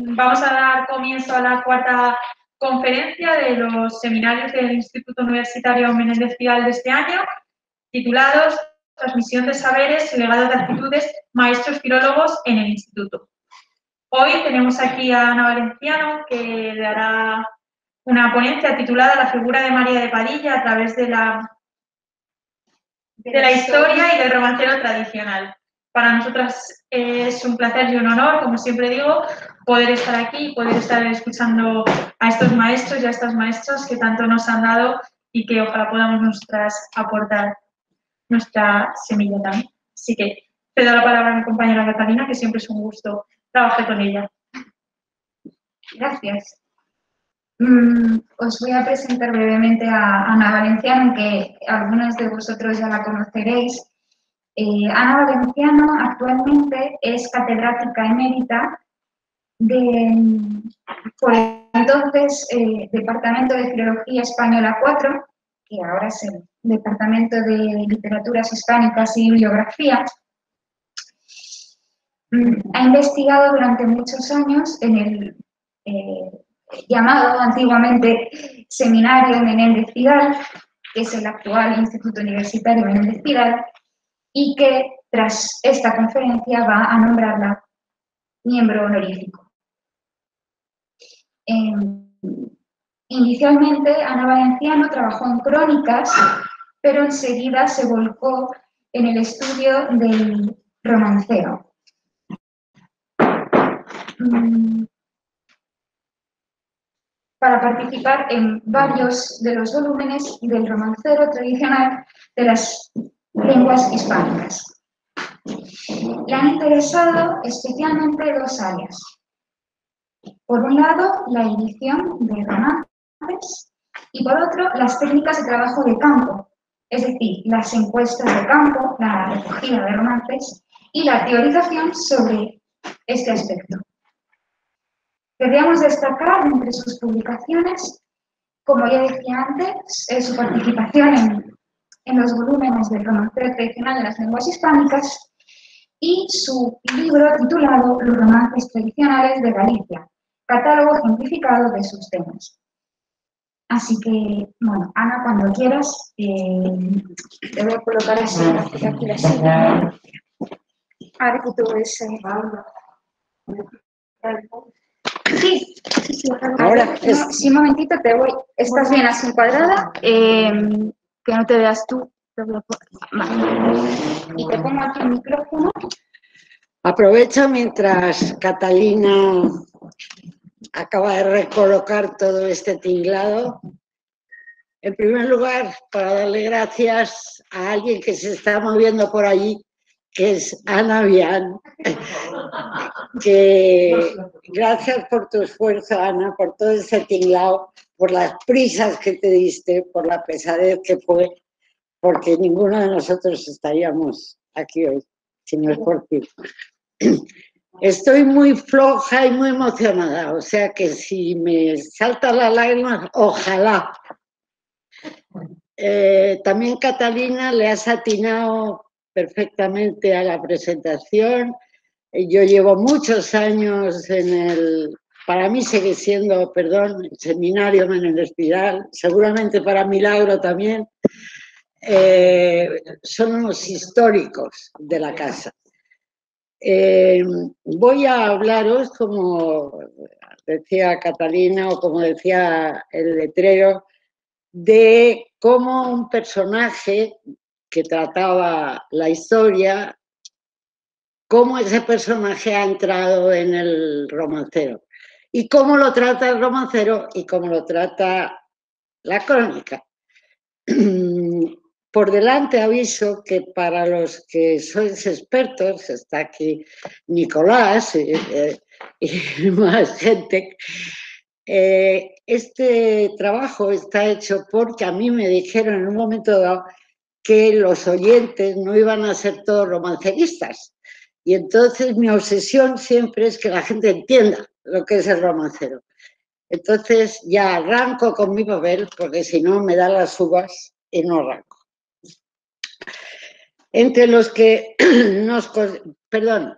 Vamos a dar comienzo a la cuarta conferencia de los seminarios del Instituto Universitario Menéndez Pidal de este año, titulados Transmisión de Saberes y Legado de Actitudes, Maestros Filólogos en el Instituto. Hoy tenemos aquí a Ana Valenciano, que dará una ponencia titulada La figura de María de Padilla a través de la historia y del romancero tradicional. Para nosotras es un placer y un honor, como siempre digo, poder estar aquí y poder estar escuchando a estos maestros y a estas maestras que tanto nos han dado y que ojalá podamos nosotras aportar nuestra semilla también. Así que cedo la palabra a mi compañera Catalina, que siempre es un gusto trabajar con ella. Gracias. Os voy a presentar brevemente a Ana Valenciano, que algunos de vosotros ya la conoceréis. Ana Valenciano actualmente es catedrática emérita por entonces Departamento de Filología Española 4, que ahora es el Departamento de Literaturas Hispánicas y Bibliografía. Ha investigado durante muchos años en el llamado antiguamente Seminario Menéndez Pidal, que es el actual Instituto Universitario Menéndez Pidal, y que tras esta conferencia va a nombrarla miembro honorífico. Inicialmente Ana Valenciano trabajó en crónicas, pero enseguida se volcó en el estudio del romancero. Para participar en varios de los volúmenes del romancero tradicional de las lenguas hispánicas. Le han interesado especialmente dos áreas. Por un lado, la edición de romances y por otro, las técnicas de trabajo de campo, es decir, las encuestas de campo, la recogida de romances y la teorización sobre este aspecto. Queríamos destacar entre sus publicaciones, como ya decía antes, su participación en los volúmenes del romancero tradicional de las lenguas hispánicas y su libro titulado Los romances tradicionales de Galicia, catálogo ejemplificado de sus temas. Así que, bueno, Ana, cuando quieras, te voy a colocar así, aquí la silla. Ahora que tú ves... Sí. Ahora, sí, un momentito, te voy. Estás bien así encuadrada, que no te veas tú. Vale. Y te pongo aquí el micrófono. Aprovecho mientras Catalina acaba de recolocar todo este tinglado. En primer lugar, para darle gracias a alguien que se está moviendo por allí, que es Ana Vian, que gracias por tu esfuerzo, Ana, por todo ese tinglado, por las prisas que te diste, por la pesadez que fue, porque ninguno de nosotros estaríamos aquí hoy, si no es por ti. Estoy muy floja y muy emocionada, o sea que si me saltan las lágrimas, ojalá. También Catalina le has atinado perfectamente a la presentación. Yo llevo muchos años en el, para mí sigue siendo, perdón, el Seminario Menéndez Pidal, seguramente para Milagro también. Son unos históricos de la casa. Voy a hablaros, como decía Catalina o como decía el letrero, de cómo un personaje que trataba la historia, cómo ese personaje ha entrado en el romancero y cómo lo trata el romancero y cómo lo trata la crónica. Por delante aviso que para los que sois expertos, está aquí Nicolás y más gente, este trabajo está hecho porque a mí me dijeron en un momento dado que los oyentes no iban a ser todos romanceristas. Y entonces mi obsesión siempre es que la gente entienda lo que es el romancero. Entonces ya arranco con mi papel, porque si no me da las uvas y no arranco. Entre los que nos... Perdón,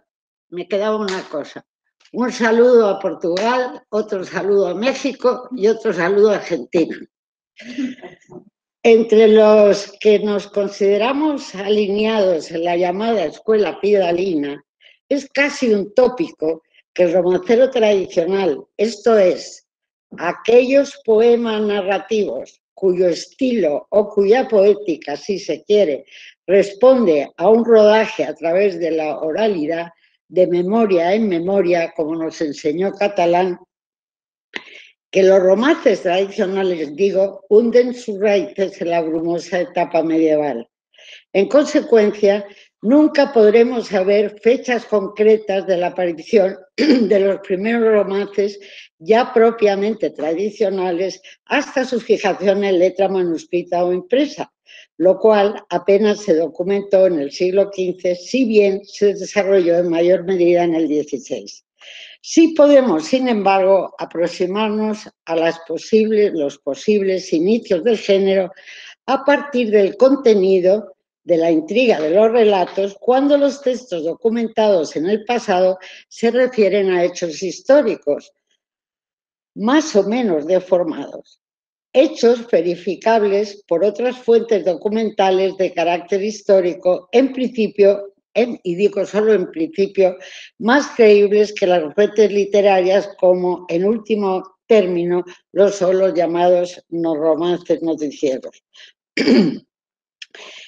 me quedaba una cosa. Un saludo a Portugal, otro saludo a México y otro saludo a Argentina. Entre los que nos consideramos alineados en la llamada escuela pidalina, es casi un tópico que el romancero tradicional, esto es, aquellos poemas narrativos cuyo estilo o cuya poética, si se quiere, responde a un rodaje a través de la oralidad, de memoria en memoria, como nos enseñó Catalán, que los romances tradicionales, digo, hunden sus raíces en la brumosa etapa medieval. En consecuencia, nunca podremos saber fechas concretas de la aparición de los primeros romances ya propiamente tradicionales hasta su fijación en letra manuscrita o impresa, lo cual apenas se documentó en el siglo XV, si bien se desarrolló en mayor medida en el XVI. Sí podemos, sin embargo, aproximarnos a los posibles inicios del género a partir del contenido de la intriga de los relatos cuando los textos documentados en el pasado se refieren a hechos históricos, más o menos deformados. Hechos verificables por otras fuentes documentales de carácter histórico, en principio, y digo solo en principio, más creíbles que las fuentes literarias como, en último término, los solo llamados no romances noticieros.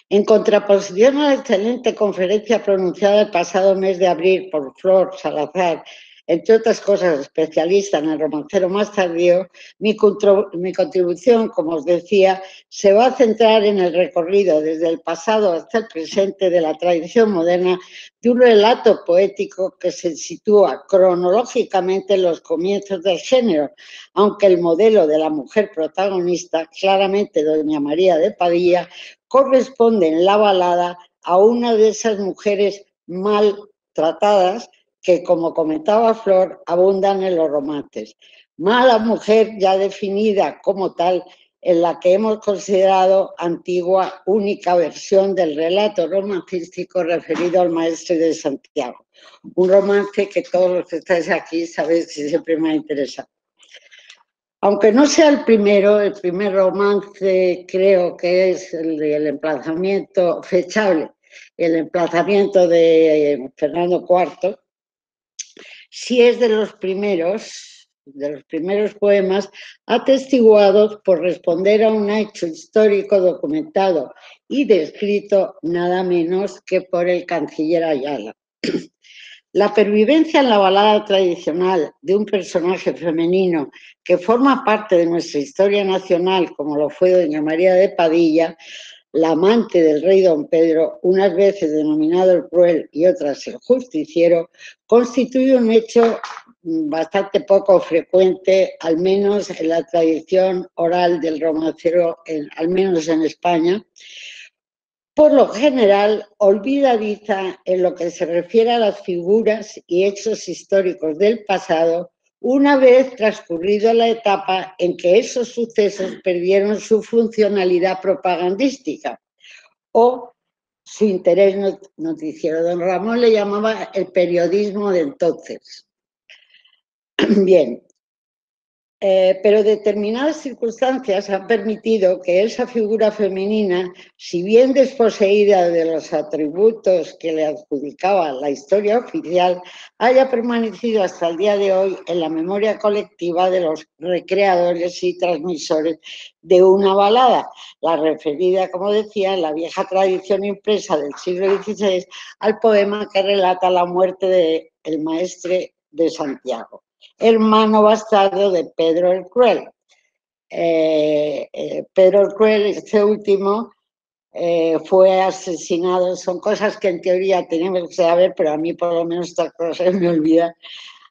En contraposición a la excelente conferencia pronunciada el pasado mes de abril por Flor Salazar, entre otras cosas especialista en el romancero más tardío, mi contribución, como os decía, se va a centrar en el recorrido desde el pasado hasta el presente de la tradición moderna de un relato poético que se sitúa cronológicamente en los comienzos del género, aunque el modelo de la mujer protagonista, claramente doña María de Padilla, corresponde en la balada a una de esas mujeres maltratadas que, como comentaba Flor, abundan en los romances. Mala mujer ya definida como tal, en la que hemos considerado antigua única versión del relato romancístico referido al Maestre de Santiago. Un romance que todos los que estáis aquí sabéis que siempre me ha interesado. Aunque no sea el primer romance creo que es el del emplazamiento fechable, el emplazamiento de Fernando IV, sí es de los primeros poemas atestiguados por responder a un hecho histórico documentado y descrito nada menos que por el canciller Ayala. La pervivencia en la balada tradicional de un personaje femenino que forma parte de nuestra historia nacional, como lo fue doña María de Padilla, la amante del rey don Pedro, unas veces denominado el cruel y otras el justiciero, constituye un hecho bastante poco frecuente, al menos en la tradición oral del romancero, al menos en España. Por lo general, olvidadiza en lo que se refiere a las figuras y hechos históricos del pasado, una vez transcurrida la etapa en que esos sucesos perdieron su funcionalidad propagandística o su interés noticiero. Don Ramón le llamaba el periodismo de entonces. Bien. Pero determinadas circunstancias han permitido que esa figura femenina, si bien desposeída de los atributos que le adjudicaba la historia oficial, haya permanecido hasta el día de hoy en la memoria colectiva de los recreadores y transmisores de una balada, la referida, como decía, en la vieja tradición impresa del siglo XVI al poema que relata la muerte del Maestre de Santiago, hermano bastardo de Pedro el Cruel. Pedro el Cruel, este último, fue asesinado. Son cosas que en teoría tenemos que saber, pero a mí por lo menos estas cosas me olvidan.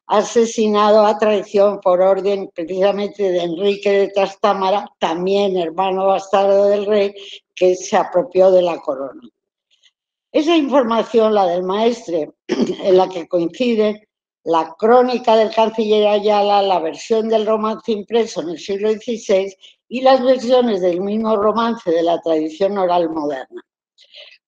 Asesinado a traición por orden precisamente de Enrique de Trastámara, también hermano bastardo del rey, que se apropió de la corona. Esa información, la del maestre, en la que coinciden la crónica del canciller Ayala, la versión del romance impreso en el siglo XVI y las versiones del mismo romance de la tradición oral moderna.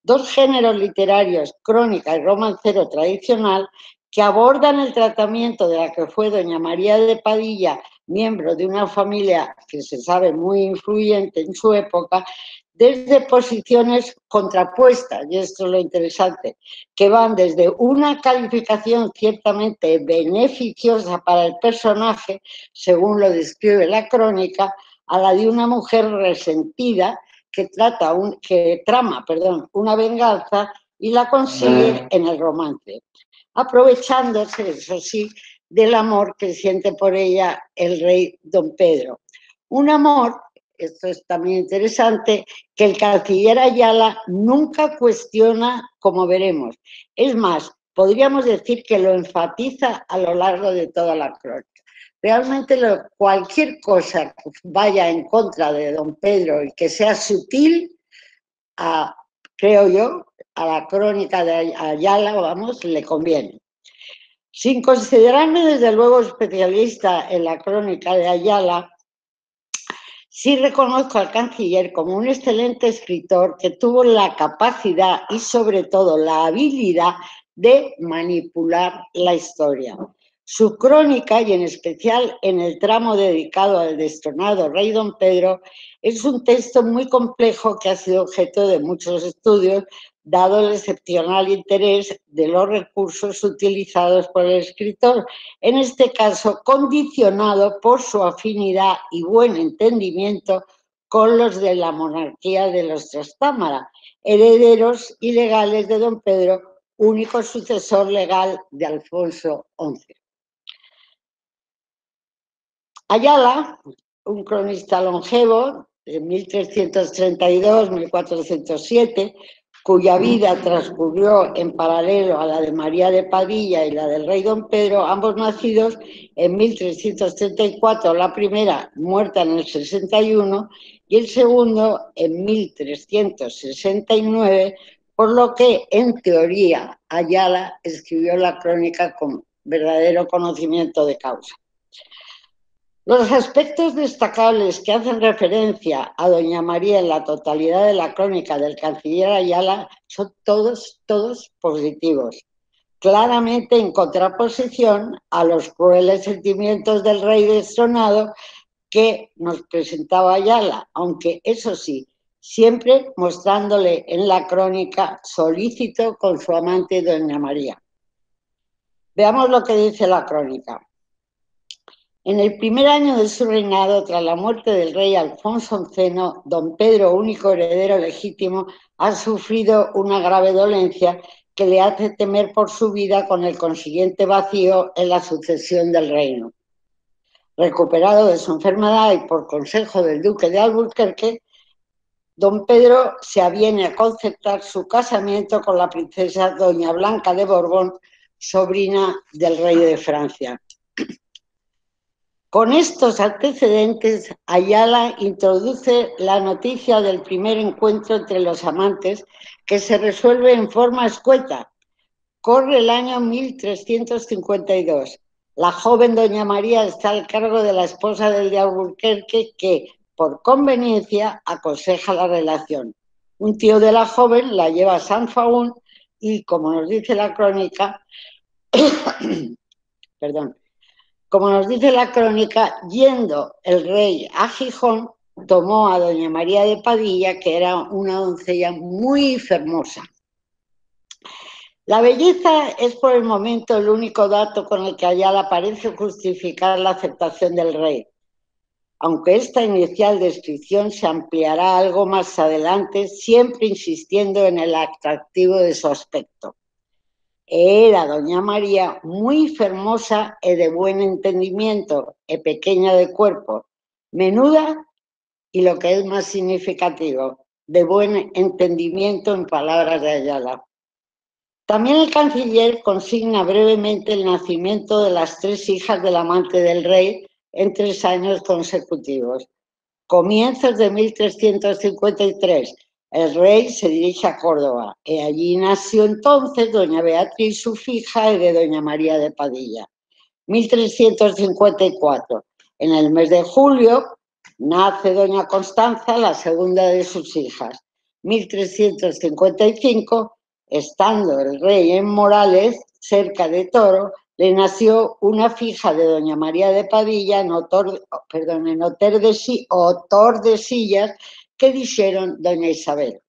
Dos géneros literarios, crónica y romancero tradicional, que abordan el tratamiento de la que fue doña María de Padilla, miembro de una familia que se sabe muy influyente en su época, desde posiciones contrapuestas, y esto es lo interesante, que van desde una calificación ciertamente beneficiosa para el personaje, según lo describe la crónica, a la de una mujer resentida que trama una venganza y la consigue en el romance, aprovechándose, eso sí, del amor que siente por ella el rey don Pedro. Un amor, esto es también interesante, que el canciller Ayala nunca cuestiona, como veremos. Es más, podríamos decir que lo enfatiza a lo largo de toda la crónica. Realmente cualquier cosa que vaya en contra de don Pedro y que sea sutil, creo yo, a la crónica de Ayala, vamos, le conviene. Sin considerarme desde luego especialista en la crónica de Ayala, sí reconozco al canciller como un excelente escritor que tuvo la capacidad y sobre todo la habilidad de manipular la historia. Su crónica, y en especial en el tramo dedicado al destronado rey don Pedro, es un texto muy complejo que ha sido objeto de muchos estudios, dado el excepcional interés de los recursos utilizados por el escritor, en este caso condicionado por su afinidad y buen entendimiento con los de la monarquía de los Trastámara, herederos ilegales de don Pedro, único sucesor legal de Alfonso XI. Ayala, un cronista longevo de 1332-1407, cuya vida transcurrió en paralelo a la de María de Padilla y la del rey don Pedro, ambos nacidos en 1334, la primera muerta en el 61 y el segundo en 1369, por lo que en teoría Ayala escribió la crónica con verdadero conocimiento de causa. Los aspectos destacables que hacen referencia a doña María en la totalidad de la crónica del canciller Ayala son todos positivos, claramente en contraposición a los crueles sentimientos del rey destronado que nos presentaba Ayala, aunque eso sí, siempre mostrándole en la crónica solícito con su amante doña María. Veamos lo que dice la crónica. En el primer año de su reinado, tras la muerte del rey Alfonso XI, don Pedro, único heredero legítimo, ha sufrido una grave dolencia que le hace temer por su vida, con el consiguiente vacío en la sucesión del reino. Recuperado de su enfermedad y por consejo del duque de Alburquerque, don Pedro se aviene a concertar su casamiento con la princesa doña Blanca de Borbón, sobrina del rey de Francia. Con estos antecedentes, Ayala introduce la noticia del primer encuentro entre los amantes, que se resuelve en forma escueta. Corre el año 1352. La joven doña María está al cargo de la esposa del de Alburquerque, que, por conveniencia, aconseja la relación. Un tío de la joven la lleva a San Faún y, como nos dice la crónica, como nos dice la crónica, yendo el rey a Gijón, tomó a doña María de Padilla, que era una doncella muy hermosa. La belleza es por el momento el único dato con el que Ayala parece justificar la aceptación del rey, aunque esta inicial descripción se ampliará algo más adelante, siempre insistiendo en el atractivo de su aspecto. Era doña María muy hermosa y de buen entendimiento, y pequeña de cuerpo, menuda y, lo que es más significativo, de buen entendimiento, en palabras de Ayala. También el canciller consigna brevemente el nacimiento de las 3 hijas del amante del rey en 3 años consecutivos. Comienzos de 1353, el rey se dirige a Córdoba y allí nació entonces doña Beatriz, su hija, y de doña María de Padilla. 1354, en el mes de julio, nace doña Constanza, la segunda de sus hijas. 1355, estando el rey en Morales, cerca de Toro, le nació una fija de doña María de Padilla en Tordesillas, que dijeron doña Isabel.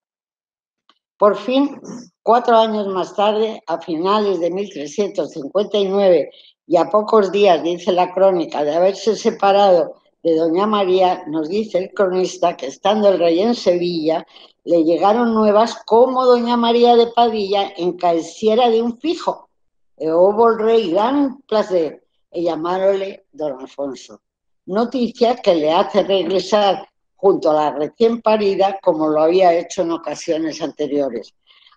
Por fin, 4 años más tarde, a finales de 1359 y a pocos días, dice la crónica, de haberse separado de doña María, nos dice el cronista que estando el rey en Sevilla, le llegaron nuevas como doña María de Padilla encaeciera de un fijo. E hubo el rey gran placer en llamándole don Alfonso. Noticia que le hace regresar junto a la recién parida, como lo había hecho en ocasiones anteriores.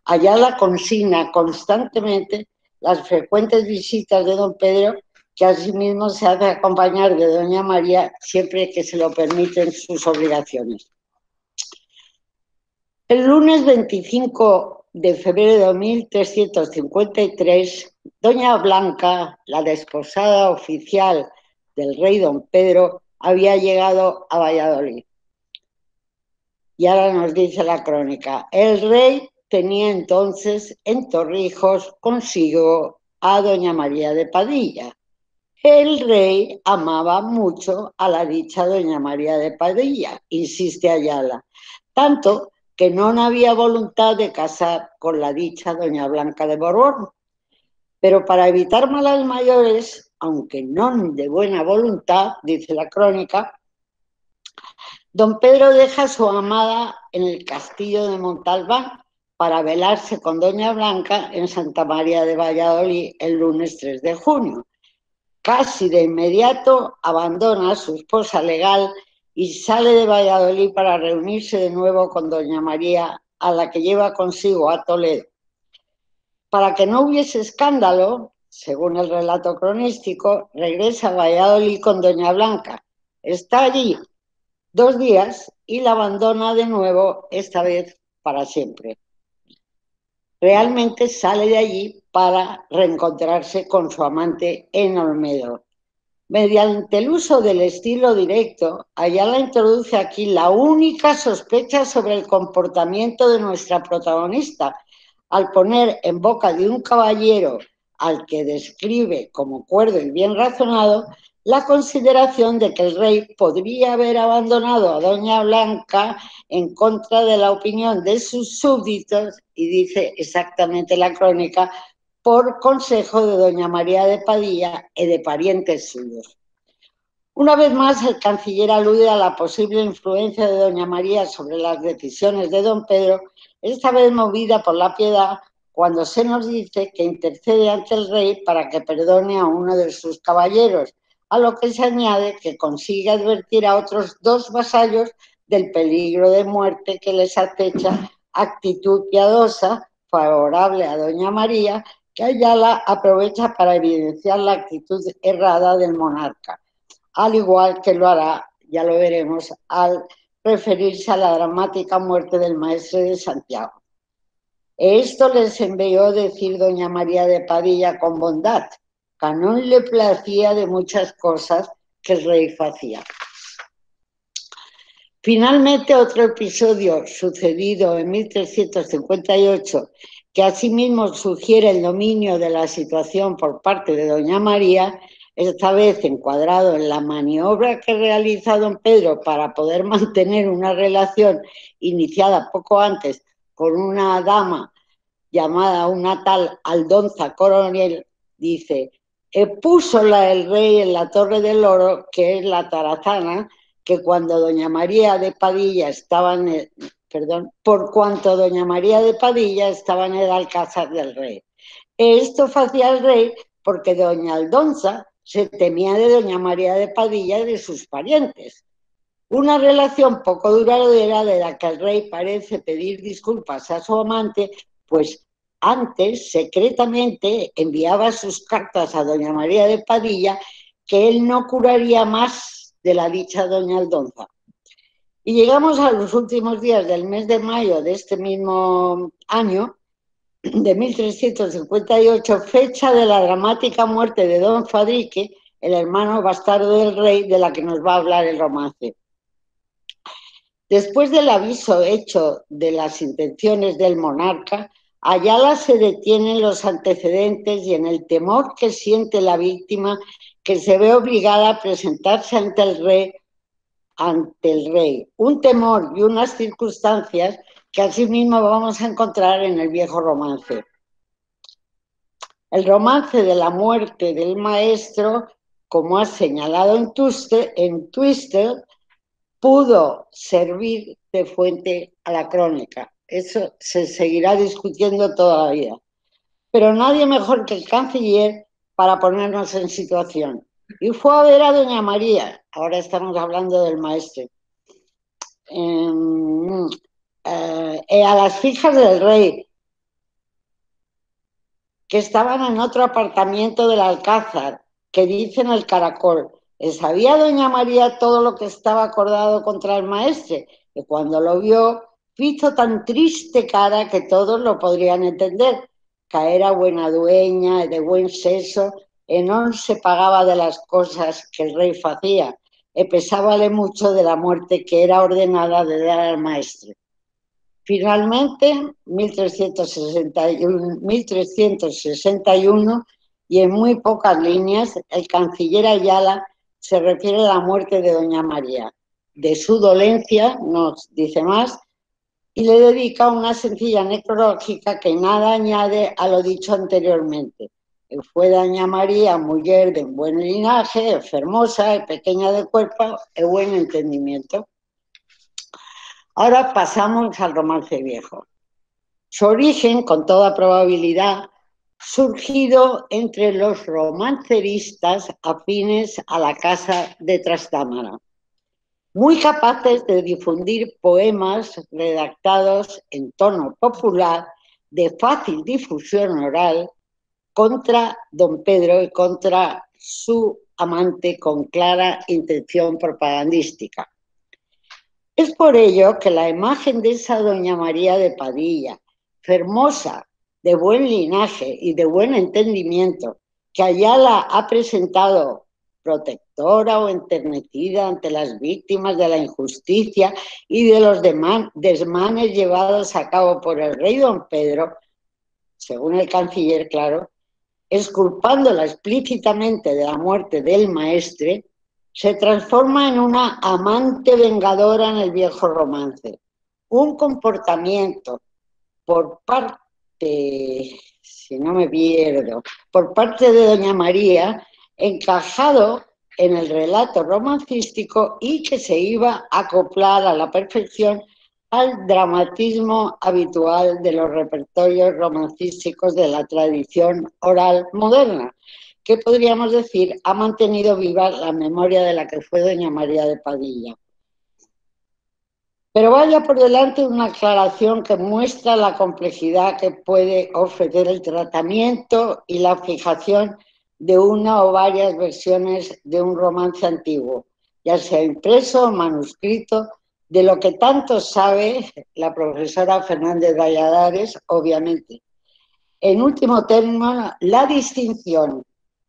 Ayala consigna constantemente las frecuentes visitas de don Pedro, que asimismo se hace acompañar de doña María siempre que se lo permiten sus obligaciones. El lunes 25 de febrero de 1353, doña Blanca, la desposada oficial del rey don Pedro, había llegado a Valladolid. Y ahora nos dice la crónica, el rey tenía entonces en Torrijos consigo a doña María de Padilla. El rey amaba mucho a la dicha doña María de Padilla, insiste Ayala, tanto que no había voluntad de casar con la dicha doña Blanca de Borbón. Pero para evitar malas mayores, aunque no de buena voluntad, dice la crónica, don Pedro deja a su amada en el castillo de Montalbán para velarse con doña Blanca en Santa María de Valladolid el lunes 3 de junio. Casi de inmediato abandona a su esposa legal y sale de Valladolid para reunirse de nuevo con doña María, a la que lleva consigo a Toledo. Para que no hubiese escándalo, según el relato cronístico, regresa a Valladolid con doña Blanca. Está allí 2 días y la abandona de nuevo, esta vez para siempre. Realmente sale de allí para reencontrarse con su amante en Olmedo. Mediante el uso del estilo directo, Ayala introduce aquí la única sospecha sobre el comportamiento de nuestra protagonista, al poner en boca de un caballero al que describe como cuerdo y bien razonado, la consideración de que el rey podría haber abandonado a doña Blanca en contra de la opinión de sus súbditos, y dice exactamente la crónica, por consejo de doña María de Padilla y de parientes suyos. Una vez más, el canciller alude a la posible influencia de doña María sobre las decisiones de don Pedro, esta vez movida por la piedad, cuando se nos dice que intercede ante el rey para que perdone a uno de sus caballeros, a lo que se añade que consigue advertir a otros 2 vasallos del peligro de muerte que les acecha, actitud piadosa, favorable a doña María, que Ayala aprovecha para evidenciar la actitud errada del monarca, al igual que lo hará, ya lo veremos, al referirse a la dramática muerte del maestre de Santiago. Esto les envió decir doña María de Padilla con bondad, que no le placía de muchas cosas que el rey hacía. Finalmente, otro episodio sucedido en 1358, que asimismo sugiere el dominio de la situación por parte de doña María, esta vez encuadrado en la maniobra que realiza don Pedro para poder mantener una relación iniciada poco antes con una dama llamada una tal Aldonza Coronel, dice, púsola el rey en la Torre del Oro, que es la Tarazana, que cuando doña María de Padilla estaba en por cuanto doña María de Padilla estaba en el Alcázar del Rey. Esto hacía el rey porque doña Aldonza se temía de doña María de Padilla y de sus parientes. Una relación poco duradera de la que el rey parece pedir disculpas a su amante, pues antes secretamente enviaba sus cartas a doña María de Padilla que él no curaría más de la dicha doña Aldonza. Y llegamos a los últimos días del mes de mayo de este mismo año, de 1358, fecha de la dramática muerte de don Fadrique, el hermano bastardo del rey, de la que nos va a hablar el romance. Después del aviso hecho de las intenciones del monarca, Ayala se detiene en los antecedentes y en el temor que siente la víctima, que se ve obligada a presentarse ante el rey. Un temor y unas circunstancias que asimismo vamos a encontrar en el viejo romance. El romance de la muerte del maestro, como ha señalado en Twister, pudo servir de fuente a la crónica. Eso se seguirá discutiendo todavía. Pero nadie mejor que el canciller para ponernos en situación. Y fue a ver a doña María, ahora estamos hablando del maestro, a las hijas del rey, que estaban en otro apartamiento del Alcázar, que dicen el Caracol. ¿Sabía doña María todo lo que estaba acordado contra el maestre? Y cuando lo vio, hizo tan triste cara que todos lo podrían entender. Que era buena dueña, de buen seso, e non se pagaba de las cosas que el rey facía, e pesábale mucho de la muerte que era ordenada de dar al maestre. Finalmente, 1361, y en muy pocas líneas, el canciller Ayala se refiere a la muerte de doña María, de su dolencia, nos dice más, y le dedica una sencilla necrológica que nada añade a lo dicho anteriormente. Fue doña María, mujer de buen linaje, fermosa, pequeña de cuerpo, de buen entendimiento. Ahora pasamos al romance viejo. Su origen, con toda probabilidad, surgido entre los romanceristas afines a la casa de Trastámara, muy capaces de difundir poemas redactados en tono popular, de fácil difusión oral, contra don Pedro y contra su amante con clara intención propagandística. Es por ello que la imagen de esa doña María de Padilla, hermosa, de buen linaje y de buen entendimiento, que Ayala ha presentado protectora o enternecida ante las víctimas de la injusticia y de los desmanes llevados a cabo por el rey don Pedro, según el canciller, claro, exculpándola explícitamente de la muerte del maestre, se transforma en una amante vengadora en el viejo romance. Un comportamiento por parte, si no me pierdo, por parte de doña María, encajado en el relato romancístico y que se iba a acoplar a la perfección al dramatismo habitual de los repertorios romancísticos de la tradición oral moderna, que podríamos decir ha mantenido viva la memoria de la que fue doña María de Padilla. Pero vaya por delante una aclaración que muestra la complejidad que puede ofrecer el tratamiento y la fijación de una o varias versiones de un romance antiguo, ya sea impreso o manuscrito, de lo que tanto sabe la profesora Fernández Valladares, obviamente. En último término, la distinción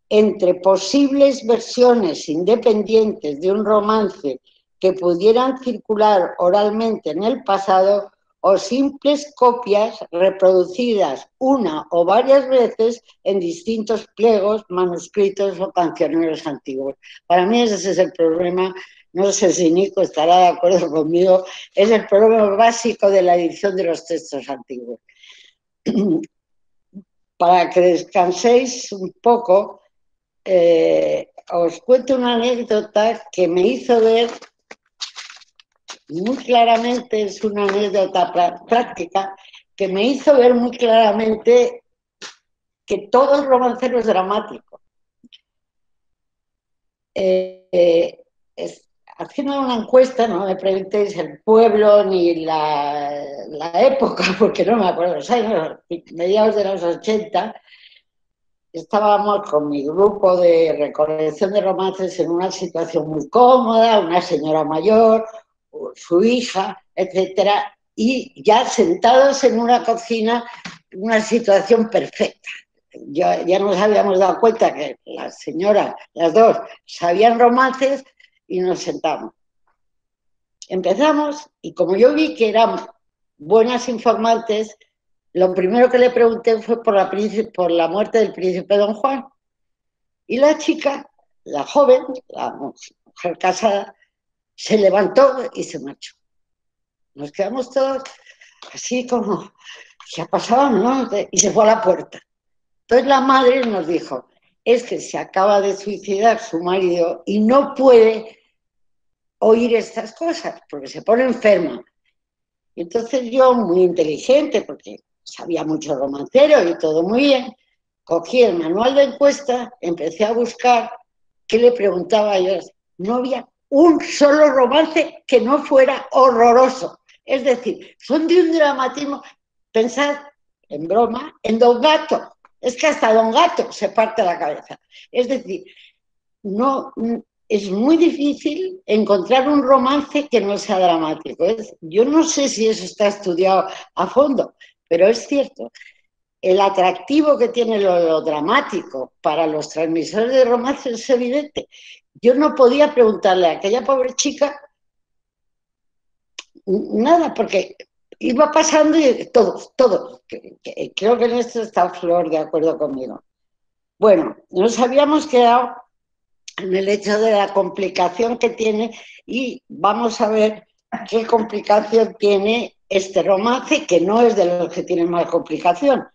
entre posibles versiones independientes de un romance que pudieran circular oralmente en el pasado o simples copias reproducidas una o varias veces en distintos pliegos, manuscritos o cancioneros antiguos. Para mí ese es el problema, no sé si Nico estará de acuerdo conmigo, es el problema básico de la edición de los textos antiguos. Para que descanséis un poco, os cuento una anécdota que me hizo ver muy claramente, es una anécdota práctica, que me hizo ver muy claramente que todo el romancero es dramático. Haciendo una encuesta, no me preguntéis el pueblo ni la época, porque no me acuerdo, los años, mediados de los 80, estábamos con mi grupo de recolección de romances en una situación muy cómoda, una señora mayor, su hija, etcétera, y ya sentados en una cocina, una situación perfecta. Ya nos habíamos dado cuenta que la señora, las dos, sabían romances y nos sentamos. Empezamos y como yo vi que eran buenas informantes, lo primero que le pregunté fue por la muerte del príncipe Don Juan. Y la chica, la joven, la mujer casada, se levantó y se marchó. Nos quedamos todos así como, ¿qué ha pasado, no? Y se fue a la puerta. Entonces la madre nos dijo, es que se acaba de suicidar su marido y no puede oír estas cosas porque se pone enferma. Y entonces yo, muy inteligente, porque sabía mucho romancero y todo muy bien, cogí el manual de encuesta, empecé a buscar qué le preguntaba a ellos. No había un solo romance que no fuera horroroso. Es decir, son de un dramatismo. Pensad, en broma, en Don Gato. Es que hasta Don Gato se parte la cabeza. Es decir, no, es muy difícil encontrar un romance que no sea dramático. Yo no sé si eso está estudiado a fondo, pero es cierto. El atractivo que tiene lo dramático para los transmisores de romance es evidente. Yo no podía preguntarle a aquella pobre chica nada, porque iba pasando y todo. Creo que en esto está Flor de acuerdo conmigo. Bueno, nos habíamos quedado en el hecho de la complicación que tiene y vamos a ver qué complicación tiene este romance, que no es de los que tienen más complicación.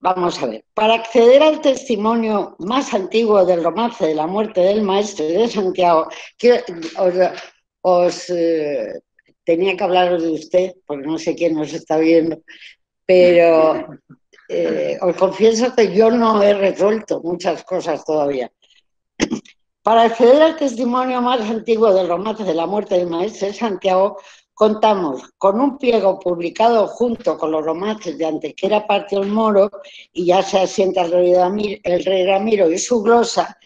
Vamos a ver, para acceder al testimonio más antiguo del romance de la muerte del maestre de Santiago, que os tenía que hablaros de usted, porque no sé quién nos está viendo, pero os confieso que yo no he resuelto muchas cosas todavía. Para acceder al testimonio más antiguo del romance de la muerte del maestre de Santiago, contamos con un pliego publicado junto con los romances de Antequera Parte el Moro y Ya se asienta el rey Ramiro y su glosa,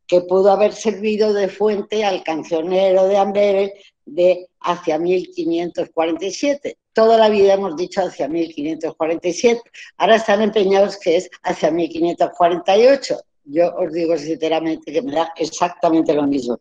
que pudo haber servido de fuente al cancionero de Amberes de hacia 1547. Toda la vida hemos dicho hacia 1547, ahora están empeñados que es hacia 1548. Yo os digo sinceramente que me da exactamente lo mismo.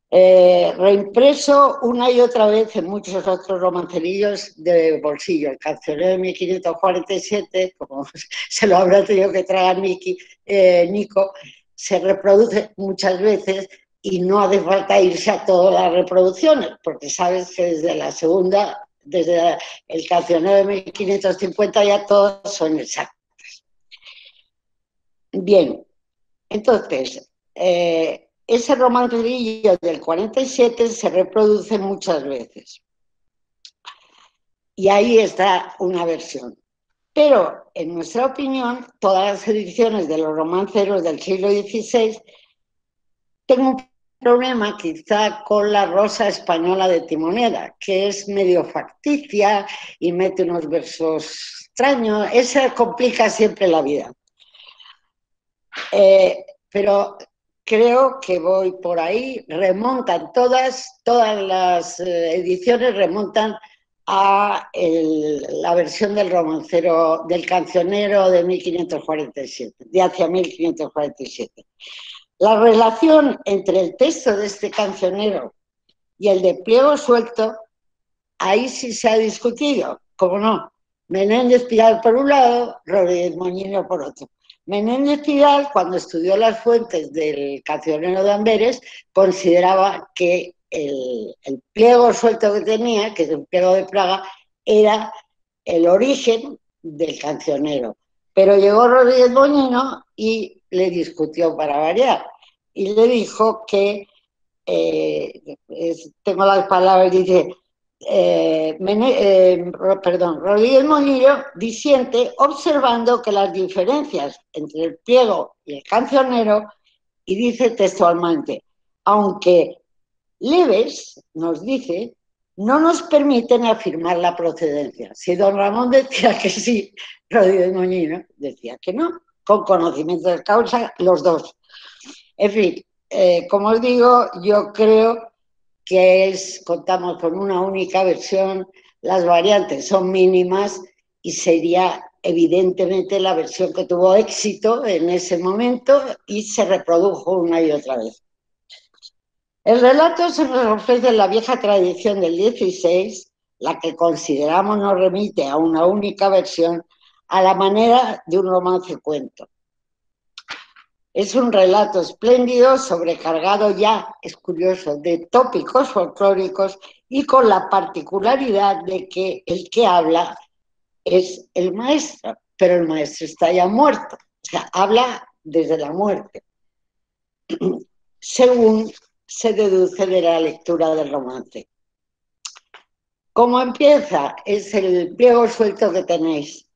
Reimpreso una y otra vez en muchos otros romancerillos de bolsillo. El cancionero de 1547, como se lo habrá tenido que traer Nico, se reproduce muchas veces y no hace falta irse a todas las reproducciones, porque sabes que desde la segunda, desde el cancionero de 1550 ya todos son exactos. Bien, entonces, ese romancerillo del 47 se reproduce muchas veces. Y ahí está una versión. Pero, en nuestra opinión, todas las ediciones de los romanceros del siglo XVI tienen un problema quizá con la Rosa Española de Timoneda, que es medio facticia y mete unos versos extraños. Esa complica siempre la vida. Pero creo que voy por ahí, remontan todas las ediciones remontan a la versión del romancero, del cancionero de 1547, de hacia 1547. La relación entre el texto de este cancionero y el de Pliego Suelto, ahí sí se ha discutido, ¿cómo no? Menéndez Pidal por un lado, Rodríguez Moñino por otro. Menéndez Pidal, cuando estudió las fuentes del cancionero de Amberes, consideraba que el pliego suelto que tenía, que es un pliego de Praga, era el origen del cancionero. Pero llegó Rodríguez Moñino y le discutió para variar. Y le dijo que, tengo las palabras, dice... Rodríguez Moñino disiente observando que las diferencias entre el pliego y el cancionero, y dice textualmente, aunque leves, nos dice, no nos permiten afirmar la procedencia. Si don Ramón decía que sí, Rodríguez Moñino decía que no, con conocimiento de causa, los dos. En fin, como os digo, yo creo que contamos con una única versión, las variantes son mínimas y sería evidentemente la versión que tuvo éxito en ese momento y se reprodujo una y otra vez. El relato se nos ofrece en la vieja tradición del XVI, la que consideramos nos remite a una única versión, a la manera de un romance-cuento. Es un relato espléndido, sobrecargado ya, es curioso, de tópicos folclóricos y con la particularidad de que el que habla es el maestro, pero el maestro está ya muerto, o sea, habla desde la muerte, según se deduce de la lectura del romance. ¿Cómo empieza? Es el pliego suelto que tenéis.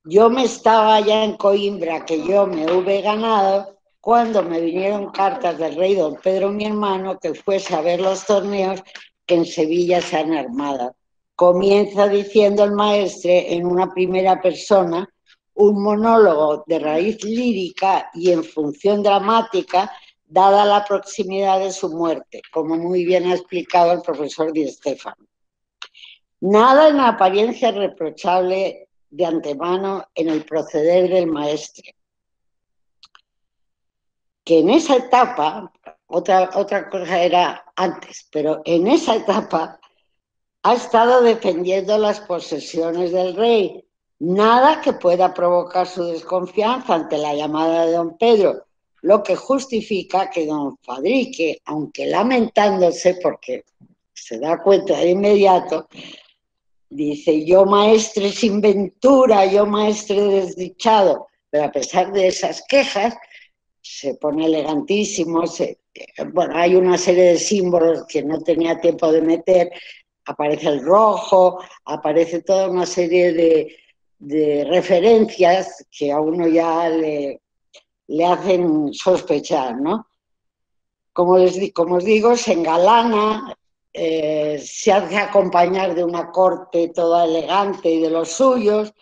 Yo me estaba ya en Coimbra, que yo me hube ganado, cuando me vinieron cartas del rey don Pedro, mi hermano, que fuese a ver los torneos que en Sevilla se han armado. Comienza diciendo el maestre en una primera persona un monólogo de raíz lírica y en función dramática, dada la proximidad de su muerte, como muy bien ha explicado el profesor Di Stéfano. Nada en apariencia reprochable de antemano en el proceder del maestre, que en esa etapa, otra cosa era antes, pero en esa etapa ha estado defendiendo las posesiones del rey, nada que pueda provocar su desconfianza ante la llamada de don Pedro, lo que justifica que don Fadrique, aunque lamentándose porque se da cuenta de inmediato, dice, yo maestre sin ventura, yo maestre desdichado, pero a pesar de esas quejas, se pone elegantísimo, bueno, hay una serie de símbolos que no tenía tiempo de meter, aparece el rojo, aparece toda una serie de referencias que a uno ya le hacen sospechar, ¿no? Como os digo, se engalana, se hace acompañar de una corte toda elegante y de los suyos,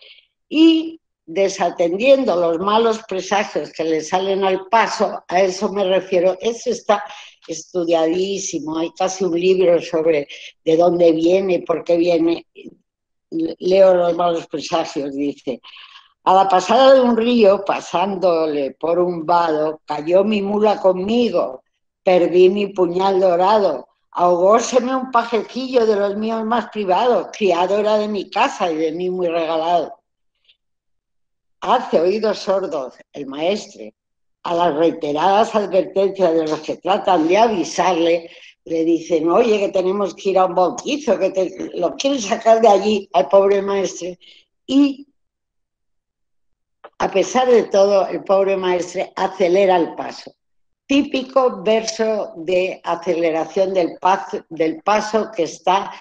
y desatendiendo los malos presagios que le salen al paso, a eso me refiero, eso está estudiadísimo, hay casi un libro sobre de dónde viene, por qué viene, leo los malos presagios, dice, a la pasada de un río, pasándole por un vado, cayó mi mula conmigo, perdí mi puñal dorado, ahogóseme un pajecillo de los míos más privados, criado era de mi casa y de mí muy regalado. Hace oídos sordos el maestre a las reiteradas advertencias de los que tratan de avisarle, le dicen, oye, que tenemos que ir a un bautizo, que lo quieren sacar de allí al pobre maestre. Y a pesar de todo, el pobre maestre acelera el paso. Típico verso de aceleración del paso que está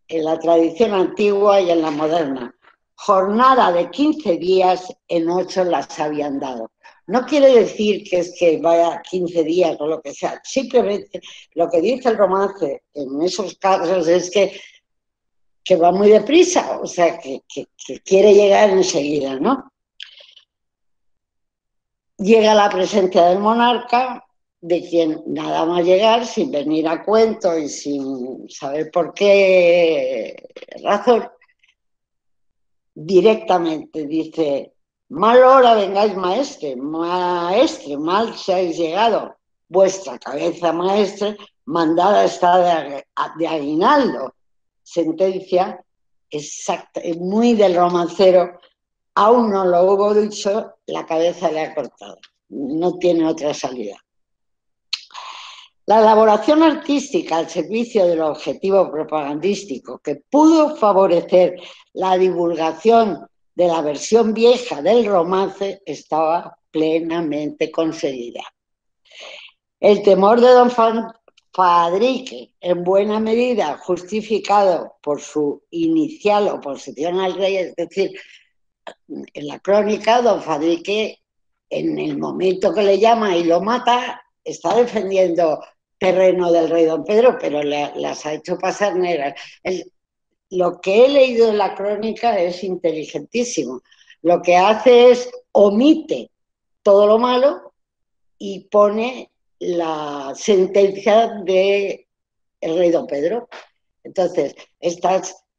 en la tradición antigua y en la moderna. Jornada de 15 días, en 8 las habían dado. No quiere decir que es que vaya 15 días o lo que sea. Simplemente lo que dice el romance en esos casos es que va muy deprisa, o sea, que quiere llegar enseguida, ¿no? Llega la presencia del monarca, de quien nada más llegar, sin venir a cuento y sin saber por qué razón, directamente dice, mal hora vengáis maestre, mal seáis llegado, vuestra cabeza maestre, mandada está de aguinaldo. Sentencia exacta, es muy del romancero, aún no lo hubo dicho, la cabeza le ha cortado, no tiene otra salida. La elaboración artística al servicio del objetivo propagandístico que pudo favorecer la divulgación de la versión vieja del romance estaba plenamente conseguida. El temor de don Fadrique, en buena medida justificado por su inicial oposición al rey, es decir, en la crónica, don Fadrique, en el momento que le llama y lo mata, está defendiendo terreno del rey don Pedro, pero las ha hecho pasar negras. Lo que he leído en la crónica es inteligentísimo. Lo que hace es omite todo lo malo y pone la sentencia del rey don Pedro. Entonces,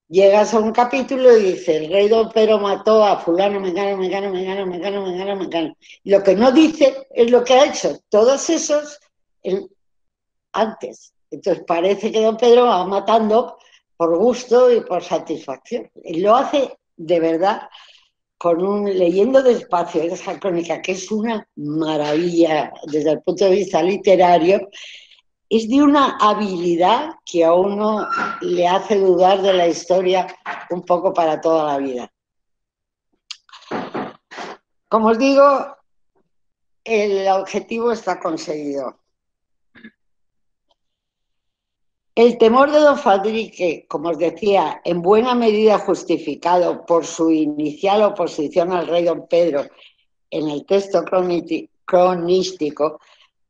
llegas a un capítulo y dice, el rey don Pedro mató a fulano, mengano. Lo que no dice es lo que ha hecho todos esos antes. Entonces parece que don Pedro va matando por gusto y por satisfacción. Y lo hace de verdad leyendo despacio esa crónica, que es una maravilla desde el punto de vista literario. Es de una habilidad que a uno le hace dudar de la historia un poco para toda la vida. Como os digo, el objetivo está conseguido. El temor de don Fadrique, como os decía, en buena medida justificado por su inicial oposición al rey don Pedro en el texto cronístico,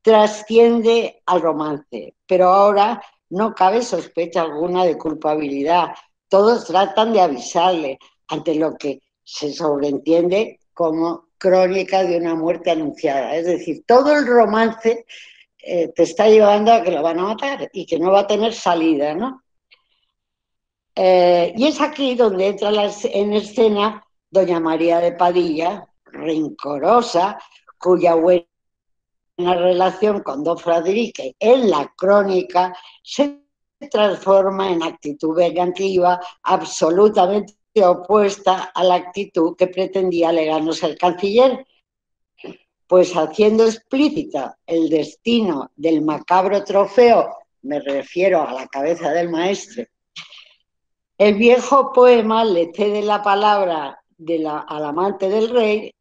trasciende al romance, pero ahora no cabe sospecha alguna de culpabilidad. Todos tratan de avisarle, ante lo que se sobreentiende como crónica de una muerte anunciada. Es decir, todo el romance te está llevando a que lo van a matar y que no va a tener salida, ¿no? Y es aquí donde entra en escena doña María de Padilla, rencorosa, cuya buena relación con don Fadrique en la crónica se transforma en actitud vengativa absolutamente opuesta a la actitud que pretendía legarnos el canciller, pues haciendo explícita el destino del macabro trofeo, me refiero a la cabeza del maestre, el viejo poema le cede la palabra al amante del rey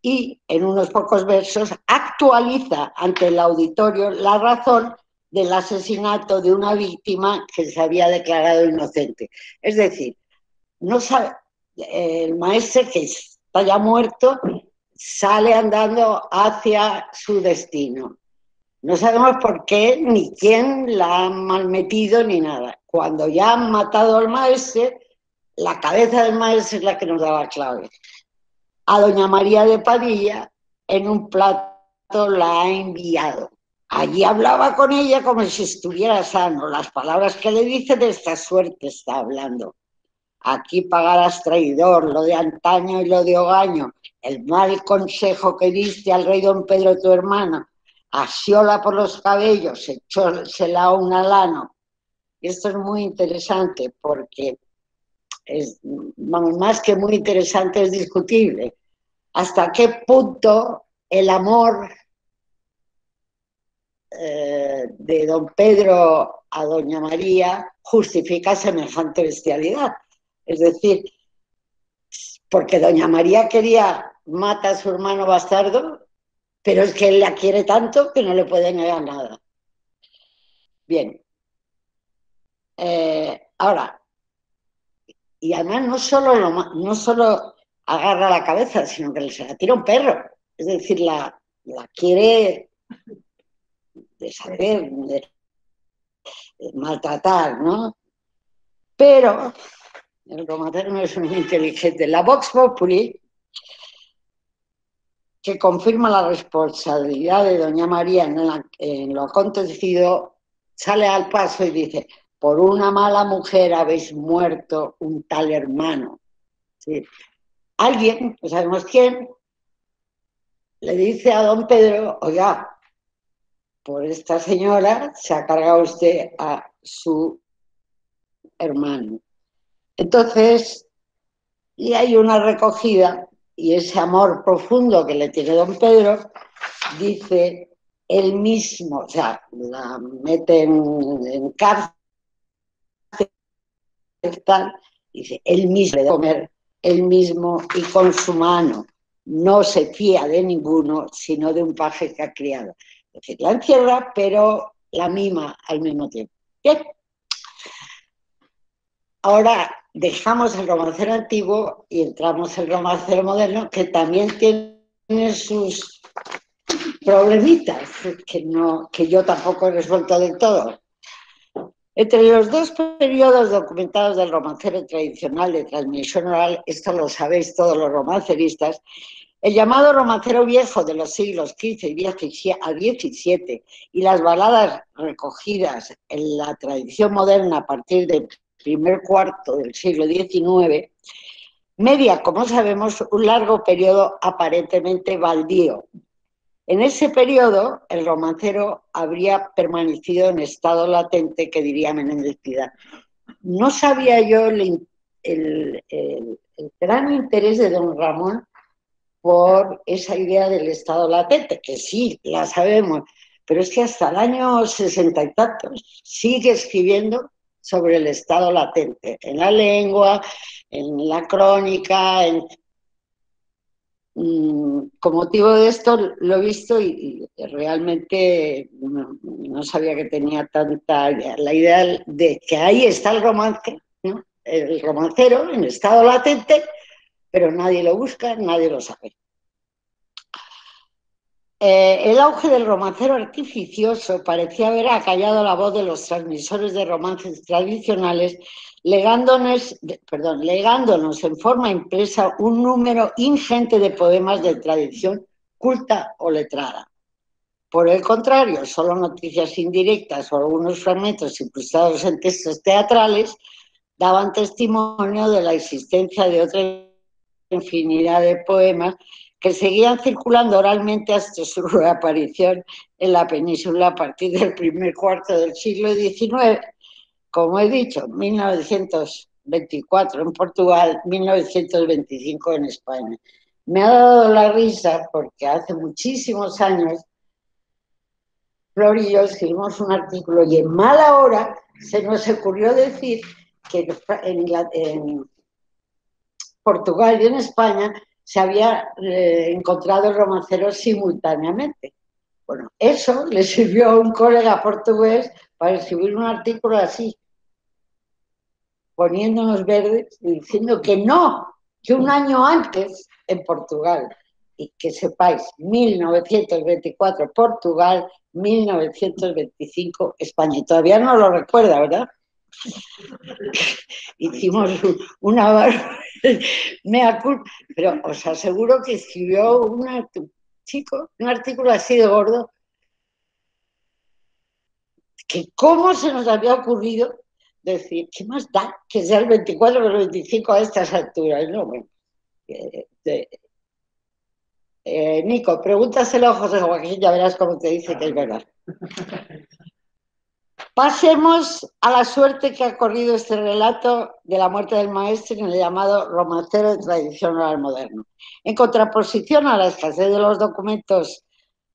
y en unos pocos versos actualiza ante el auditorio la razón del asesinato de una víctima que se había declarado inocente. Es decir, no sabe, el maestre, que está ya muerto, sale andando hacia su destino. No sabemos por qué, ni quién la ha malmetido, ni nada. Cuando ya han matado al maestre, la cabeza del maestre es la que nos da la clave. A doña María de Padilla, en un plato la ha enviado. Allí hablaba con ella como si estuviera sano. Las palabras que le dice, de esta suerte está hablando. Aquí pagarás, traidor, lo de antaño y lo de hogaño, el mal consejo que diste al rey don Pedro tu hermano, asióla por los cabellos, echósela a un alano. Esto es muy interesante porque es, más que muy interesante, es discutible. ¿Hasta qué punto el amor de don Pedro a doña María justifica semejante bestialidad? Es decir, porque doña María quería matar a su hermano bastardo, pero es que él la quiere tanto que no le puede negar nada. Bien. Ahora, y además no solo agarra la cabeza, sino que se la tira un perro. Es decir, la quiere deshacer, maltratar, ¿no? Pero el romancero no es muy inteligente. La Vox Populi, que confirma la responsabilidad de doña María en lo acontecido, sale al paso y dice: por una mala mujer habéis muerto un tal hermano. ¿Sí? Alguien, no sabemos quién, le dice a don Pedro: oiga, por esta señora se ha cargado usted a su hermano. Entonces, y hay una recogida, y ese amor profundo que le tiene don Pedro, dice él mismo, o sea, la mete en cárcel, tal, dice, él mismo de comer, él mismo y con su mano, no se fía de ninguno, sino de un paje que ha criado. Es decir, la encierra, pero la mima al mismo tiempo. Bien. Ahora dejamos el romancero antiguo y entramos en el romancero moderno, que también tiene sus problemitas, que yo tampoco he resuelto del todo. Entre los dos periodos documentados del romancero tradicional de transmisión oral, esto lo sabéis todos los romanceristas, el llamado romancero viejo de los siglos XV y XVII y las baladas recogidas en la tradición moderna a partir del primer cuarto del siglo XIX, media, como sabemos, un largo periodo aparentemente baldío. En ese periodo, el romancero habría permanecido en estado latente, que diría Menéndez Pidal. No sabía yo el gran interés de don Ramón por esa idea del estado latente, que sí, la sabemos, pero es que hasta el año 60 y tantos sigue escribiendo sobre el estado latente, en la lengua, en la crónica, con motivo de esto lo he visto y realmente no sabía que tenía tanta la idea de que ahí está el romance, ¿no? El romancero en estado latente, pero nadie lo busca, nadie lo sabe. El auge del romancero artificioso parecía haber acallado la voz de los transmisores de romances tradicionales, legándonos en forma impresa un número ingente de poemas de tradición culta o letrada. Por el contrario, solo noticias indirectas o algunos fragmentos incrustados en textos teatrales daban testimonio de la existencia de otra infinidad de poemas que seguían circulando oralmente hasta su reaparición en la península a partir del primer cuarto del siglo XIX, como he dicho, 1924 en Portugal, 1925 en España. Me ha dado la risa porque hace muchísimos años Flor y yo escribimos un artículo y en mala hora se nos ocurrió decir que en Portugal y en España se había encontrado el romancero simultáneamente. Bueno, eso le sirvió a un colega portugués para escribir un artículo así, poniéndonos verdes y diciendo que no, que un año antes en Portugal, y que sepáis, 1924 Portugal, 1925 España. Y todavía no lo recuerda, ¿verdad? Hicimos una mea culpa, pero os aseguro que escribió un artículo así de gordo, que cómo se nos había ocurrido decir, ¿qué más da que sea el 24 o el 25 a estas alturas? No, bueno, Nico, pregúntaselo a José Joaquín, ya verás cómo te dice que es verdad. Pasemos a la suerte que ha corrido este relato de la muerte del maestre en el llamado romancero de tradición oral moderno. En contraposición a la escasez de los documentos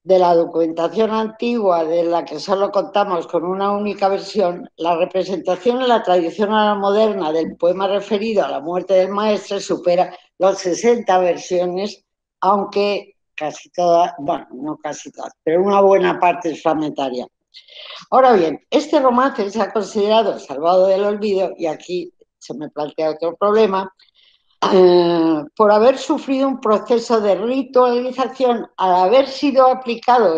de la documentación antigua, de la que solo contamos con una única versión, la representación en la tradición oral moderna del poema referido a la muerte del maestre supera los 60 versiones, aunque casi todas, bueno, no casi todas, pero una buena parte es fragmentaria. Ahora bien, este romance se ha considerado salvado del olvido, y aquí se me plantea otro problema, por haber sufrido un proceso de ritualización al haber sido aplicado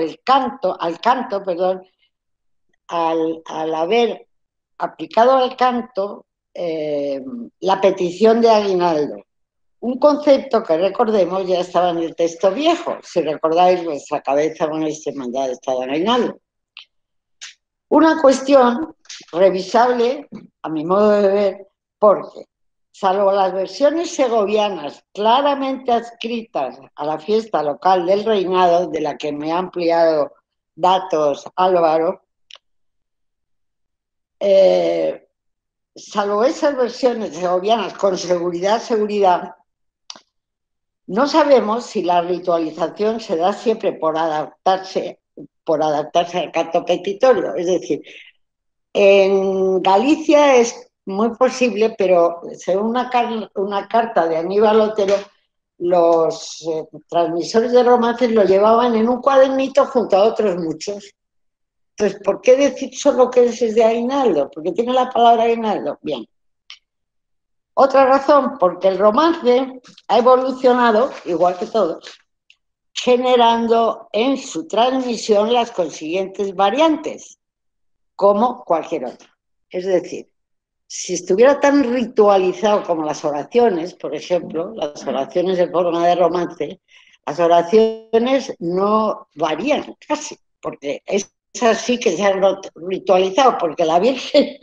al haber aplicado al canto la petición de aguinaldo. Un concepto que, recordemos, ya estaba en el texto viejo. Si recordáis, vuestra cabeza con este mandado estado en aguinaldo. Una cuestión revisable, a mi modo de ver, porque salvo las versiones segovianas claramente adscritas a la fiesta local del reinado, de la que me ha ampliado datos Álvaro, salvo esas versiones segovianas con seguridad, no sabemos si la ritualización se da siempre por adaptarse al canto petitorio. Es decir, en Galicia es muy posible, pero según una carta de Aníbal Otero, los transmisores de romances lo llevaban en un cuadernito junto a otros muchos. Entonces, ¿por qué decir solo que ese es de aguinaldo? Porque tiene la palabra aguinaldo. Bien. Otra razón, porque el romance ha evolucionado, igual que todos, generando en su transmisión las consiguientes variantes, como cualquier otra. Es decir, si estuviera tan ritualizado como las oraciones, por ejemplo, las oraciones de forma de romance, las oraciones no varían casi, porque es así que se han ritualizado, porque la Virgen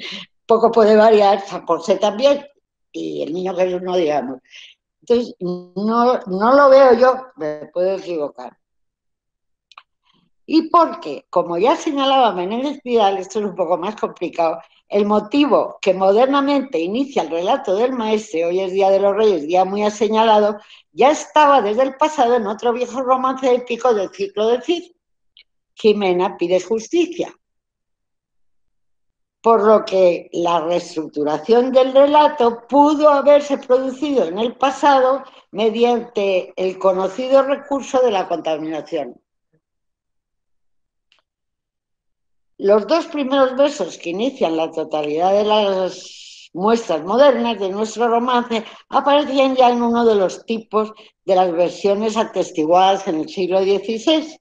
poco puede variar, San José también, y el niño Jesús no, digamos. Entonces, no lo veo yo, me puedo equivocar. Y porque, como ya señalaba Menéndez Pidal, esto es un poco más complicado, el motivo que modernamente inicia el relato del maestre, hoy es Día de los Reyes, día muy señalado, ya estaba desde el pasado en otro viejo romance épico del ciclo del Cid, Jimena pide justicia. Por lo que la reestructuración del relato pudo haberse producido en el pasado mediante el conocido recurso de la contaminación. Los dos primeros versos que inician la totalidad de las muestras modernas de nuestro romance aparecían ya en uno de los tipos de las versiones atestiguadas en el siglo XVI,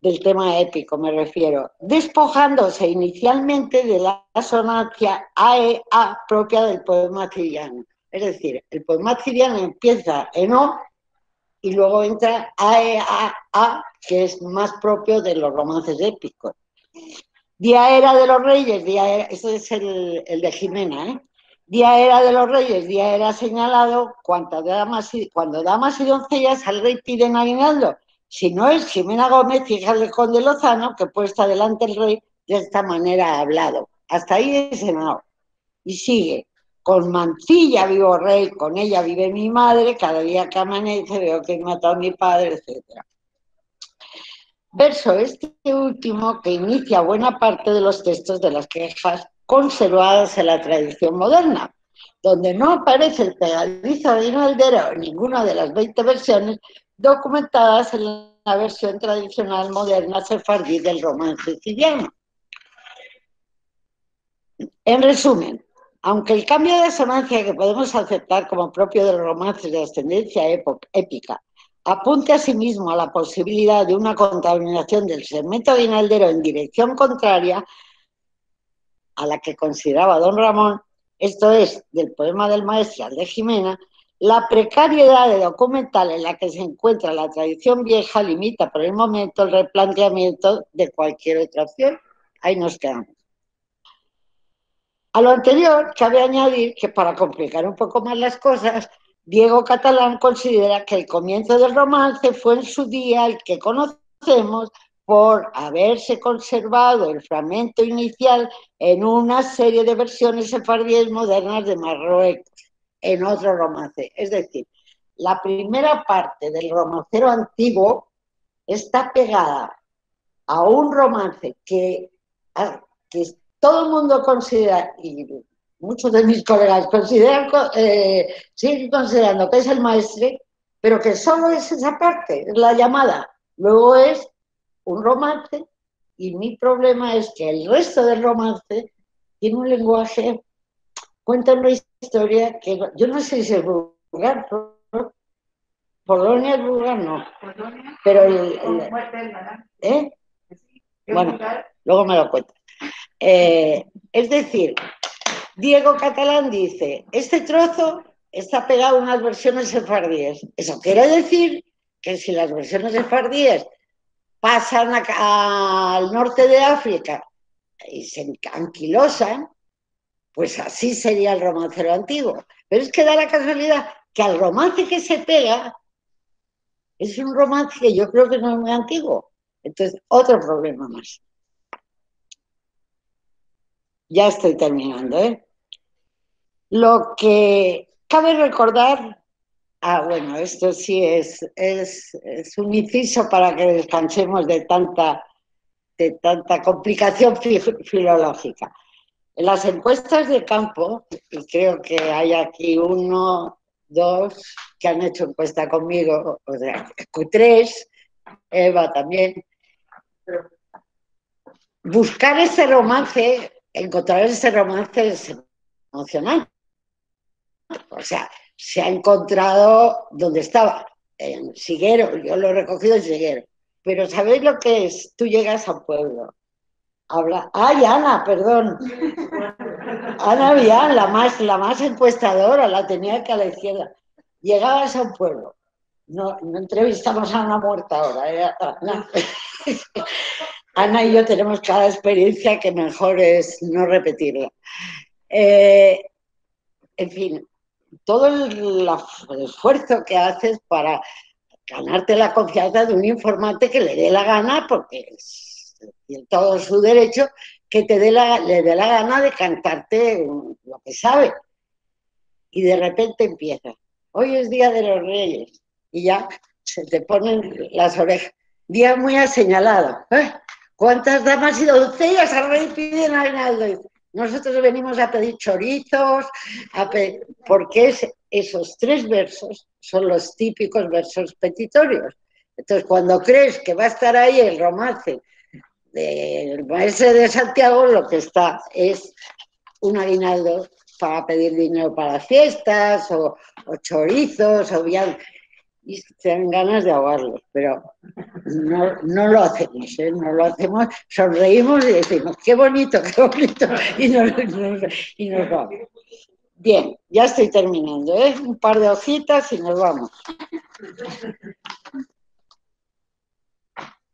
del tema épico me refiero, despojándose inicialmente de la asonancia AEA propia del poema ciriano. Es decir, el poema ciriano empieza en O y luego entra AEA, que es más propio de los romances épicos. Día era de los reyes, día era, esto es el de Jimena, ¿eh? Día era de los reyes, día era señalado, cuando damas y doncellas al rey piden aguinaldo. Si no es Jimena Gómez, hija del conde Lozano, que puesta delante el rey de esta manera ha hablado. Hasta ahí es senador. Y sigue, con Mancilla vivo rey, con ella vive mi madre, cada día que amanece veo que he matado a mi padre, etc. Verso este último que inicia buena parte de los textos de las quejas conservadas en la tradición moderna, donde no aparece el pegadizo aguinaldero en ninguna de las 20 versiones documentadas en la versión tradicional moderna sefardí del romance ciriano. En resumen, aunque el cambio de asonancia que podemos aceptar como propio de los romances de ascendencia épica apunte asimismo a la posibilidad de una contaminación del segmento aguinaldero en dirección contraria a la que consideraba don Ramón, esto es, del poema del maestre al de Jimena, la precariedad de documental en la que se encuentra la tradición vieja limita por el momento el replanteamiento de cualquier otra opción. Ahí nos quedamos. A lo anterior, cabe añadir que para complicar un poco más las cosas, Diego Catalán considera que el comienzo del romance fue en su día el que conocemos por haberse conservado el fragmento inicial en una serie de versiones sefardíes modernas de Marruecos, en otro romance. Es decir, la primera parte del romancero antiguo está pegada a un romance que todo el mundo considera, y muchos de mis colegas consideran, siguen considerando que es el maestre, pero que solo es esa parte, es la llamada. Luego es un romance, y mi problema es que el resto del romance tiene un lenguaje, cuenta una historia que yo no sé si es vulgar, Polonia es vulgar, no. Pero ¿eh? Bueno, luego me lo cuento. Es decir, Diego Catalán dice, este trozo está pegado a unas versiones sefardíes. Eso quiere decir que si las versiones sefardíes pasan al norte de África y se anquilosan, pues así sería el romancero antiguo. Pero es que da la casualidad que al romance que se pega es un romance que yo creo que no es muy antiguo. Entonces, otro problema más. Ya estoy terminando, ¿eh? Lo que cabe recordar, bueno, esto sí es un inciso para que descansemos de tanta complicación filológica. En las encuestas de campo, y creo que hay aquí 1, 2 que han hecho encuesta conmigo, o sea, 3, Eva también, buscar ese romance, encontrar ese romance es emocionante. O sea, se ha encontrado donde estaba, en Siguero, yo lo he recogido en Siguero. Pero ¿sabéis lo que es? Tú llegas a un pueblo, habla... ¡Ay, Ana, perdón! Ana Vial, la más encuestadora, la tenía que a la izquierda. Llegabas a un pueblo, no entrevistamos a una muerta ahora, Ana. Ana y yo tenemos cada experiencia que mejor es no repetirla. En fin, todo el esfuerzo que haces para ganarte la confianza de un informante que le dé la gana, porque tiene todo su derecho, que le dé la gana de cantarte lo que sabe. Y de repente empieza, hoy es Día de los Reyes, y ya se te ponen las orejas. Día muy señalado. ¿Cuántas damas y doncellas al rey piden aguinaldo? Nosotros venimos a pedir chorizos, porque esos 3 versos son los típicos versos petitorios. Entonces, cuando crees que va a estar ahí el romance del maestre de Santiago, lo que está es un aguinaldo para pedir dinero para fiestas o chorizos o bien, y se dan ganas de ahogarlos, pero no lo hacemos, no lo hacemos, sonreímos y decimos, qué bonito, y nos vamos. Bien, ya estoy terminando, un par de hojitas y nos vamos.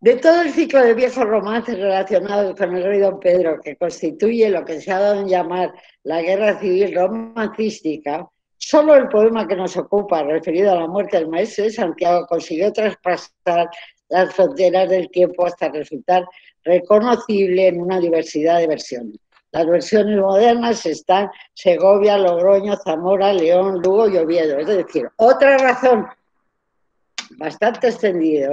De todo el ciclo de viejos romances relacionados con el rey Don Pedro, que constituye lo que se ha dado en llamar la guerra civil romancística, solo el poema que nos ocupa, referido a la muerte del maestre de Santiago, consiguió traspasar las fronteras del tiempo hasta resultar reconocible en una diversidad de versiones. Las versiones modernas están Segovia, Logroño, Zamora, León, Lugo y Oviedo. Es decir, otra razón bastante extendido,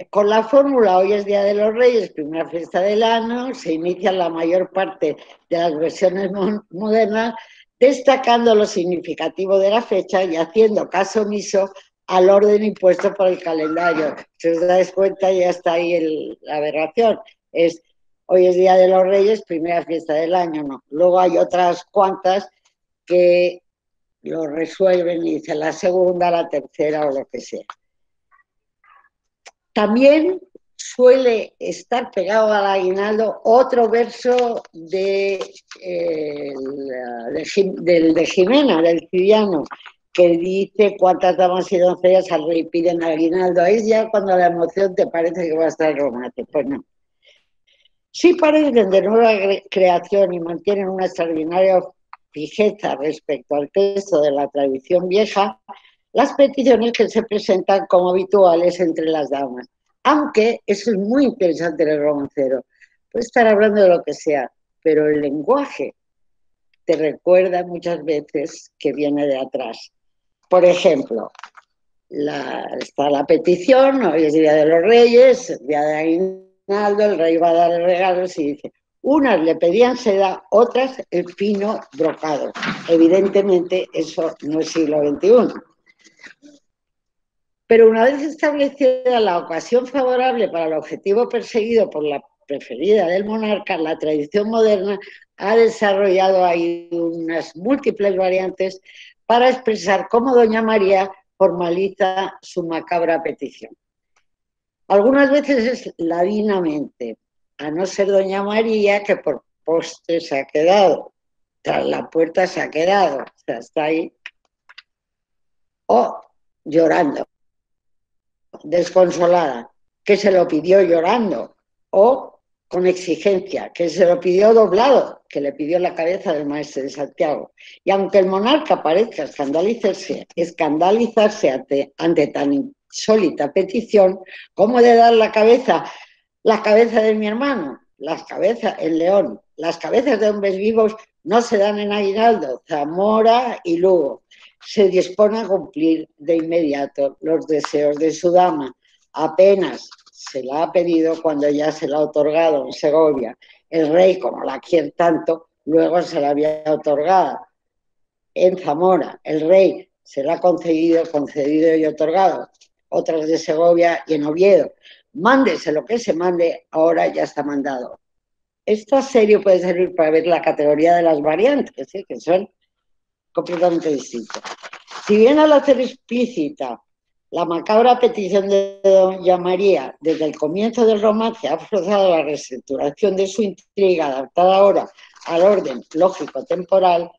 con la fórmula hoy es Día de los Reyes, primera fiesta del año, se inicia la mayor parte de las versiones modernas, destacando lo significativo de la fecha y haciendo caso omiso al orden impuesto por el calendario. Si os dais cuenta, ya está ahí la aberración. Hoy es Día de los Reyes, primera fiesta del año, no. Luego hay otras cuantas que lo resuelven y dicen la segunda, la tercera o lo que sea. También suele estar pegado al aguinaldo otro verso del de Jimena, del Cidiano, que dice cuántas damas y doncellas al rey piden aguinaldo. Ahí ya cuando la emoción te parece que va a estar el romance, pues no. Sí parecen de nueva creación y mantienen una extraordinaria fijeza respecto al texto de la tradición vieja, las peticiones que se presentan como habituales entre las damas. Aunque eso es muy interesante en el romancero. Puede estar hablando de lo que sea, pero el lenguaje te recuerda muchas veces que viene de atrás. Por ejemplo, está la petición, hoy es Día de los Reyes, Día de Aguinaldo, el rey va a dar regalos y dice, unas le pedían seda, otras el fino brocado. Evidentemente eso no es siglo XXI. Pero una vez establecida la ocasión favorable para el objetivo perseguido por la preferida del monarca, la tradición moderna ha desarrollado ahí unas múltiples variantes para expresar cómo doña María formaliza su macabra petición. Algunas veces es ladinamente, a no ser doña María, que por poste se ha quedado, tras la puerta se ha quedado, o sea, está ahí, o llorando, desconsolada, que se lo pidió llorando, o con exigencia, que se lo pidió doblado, que le pidió la cabeza del maestre de Santiago. Y aunque el monarca parezca escandalizarse ante tan insólita petición, como de dar la cabeza de mi hermano, las cabezas en León, las cabezas de hombres vivos no se dan en Aguinaldo, Zamora y Lugo. Se dispone a cumplir de inmediato los deseos de su dama. Apenas se la ha pedido cuando ya se la ha otorgado en Segovia. El rey, como la quiere tanto, luego se la había otorgado. En Zamora, el rey se la ha concedido y otorgado. Otras de Segovia y en Oviedo. Mándese lo que se mande, ahora ya está mandado. Esta serie puede servir para ver la categoría de las variantes, que son completamente distintas. Si bien al hacer explícita la macabra petición de doña María desde el comienzo del romance ha forzado la reestructuración de su intriga adaptada ahora al orden lógico-temporal,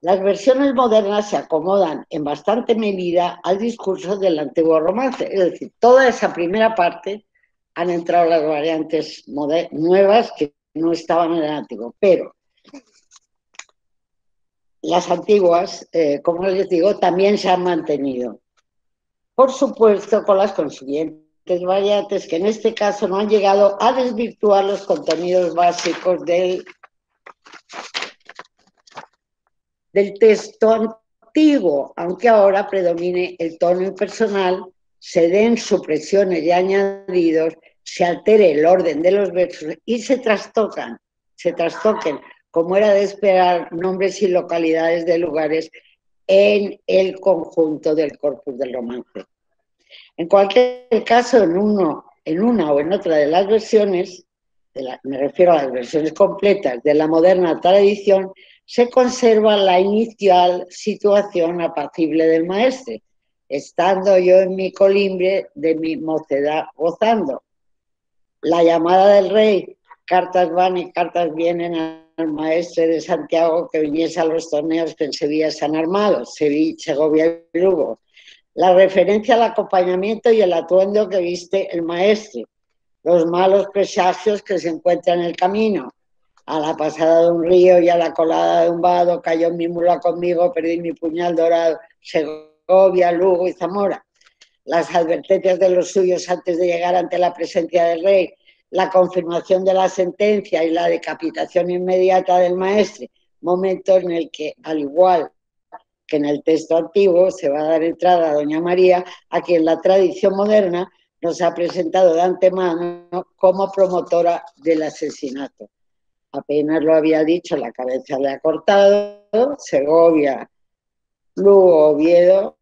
las versiones modernas se acomodan en bastante medida al discurso del antiguo romance. Es decir, toda esa primera parte han entrado las variantes nuevas que no estaban en el antiguo, pero las antiguas, como les digo, también se han mantenido. Por supuesto, con las consiguientes variantes que en este caso no han llegado a desvirtuar los contenidos básicos del texto antiguo, aunque ahora predomine el tono impersonal, se den supresiones y añadidos, se altere el orden de los versos y se trastoquen, como era de esperar, nombres y localidades de lugares en el conjunto del corpus del romance. En cualquier caso, en una o en otra de las versiones, me refiero a las versiones completas de la moderna tradición, se conserva la inicial situación apacible del maestre, estando yo en mi colimbre de mi mocedad gozando. La llamada del rey, cartas van y cartas vienen al maestre de Santiago que viniese a los torneos que en Sevilla se han armado, Sevilla, Segovia y Lugo. La referencia al acompañamiento y el atuendo que viste el maestre, los malos presagios que se encuentran en el camino, a la pasada de un río y a la colada de un vado, cayó mi mula conmigo, perdí mi puñal dorado, Segovia, Lugo y Zamora. Las advertencias de los suyos antes de llegar ante la presencia del rey, la confirmación de la sentencia y la decapitación inmediata del maestre, momento en el que, al igual que en el texto antiguo, se va a dar entrada a doña María, a quien la tradición moderna nos ha presentado de antemano como promotora del asesinato. Apenas lo había dicho, la cabeza le ha cortado, Segovia, Lugo, Oviedo,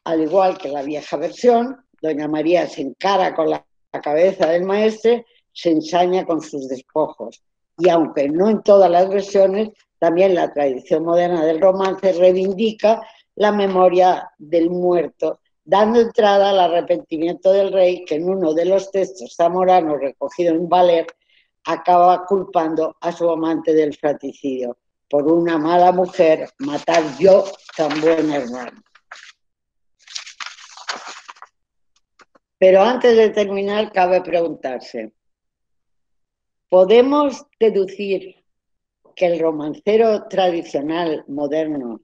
al igual que la vieja versión, doña María se encara con la cabeza del maestre, se ensaña con sus despojos. Y aunque no en todas las versiones, también la tradición moderna del romance reivindica la memoria del muerto, dando entrada al arrepentimiento del rey, que en uno de los textos zamoranos recogido en Valer acaba culpando a su amante del fratricidio. Por una mala mujer, matar yo tan buen hermano. Pero antes de terminar, cabe preguntarse, ¿podemos deducir que el romancero tradicional moderno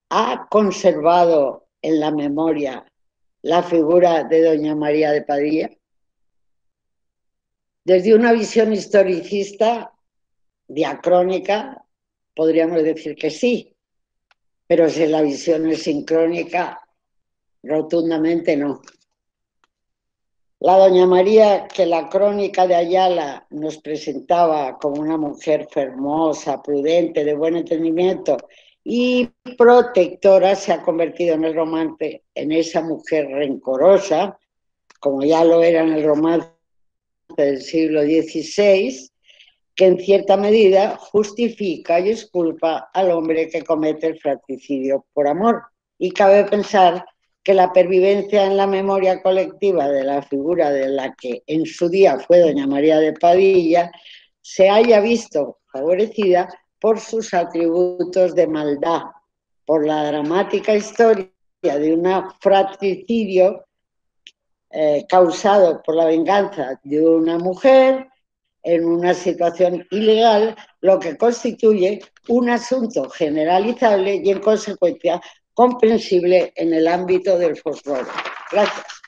ha conservado en la memoria la figura de doña María de Padilla? Desde una visión historicista, diacrónica, podríamos decir que sí, pero si la visión es sincrónica, rotundamente no. La doña María que la crónica de Ayala nos presentaba como una mujer fermosa, prudente, de buen entendimiento y protectora, se ha convertido en el romance en esa mujer rencorosa, como ya lo era en el romance del siglo XVI, que en cierta medida justifica y exculpa al hombre que comete el fratricidio por amor. Y cabe pensar que la pervivencia en la memoria colectiva de la figura de la que en su día fue doña María de Padilla se haya visto favorecida por sus atributos de maldad, por la dramática historia de un fratricidio causado por la venganza de una mujer en una situación ilegal, lo que constituye un asunto generalizable y en consecuencia comprensible en el ámbito del folclore. Gracias.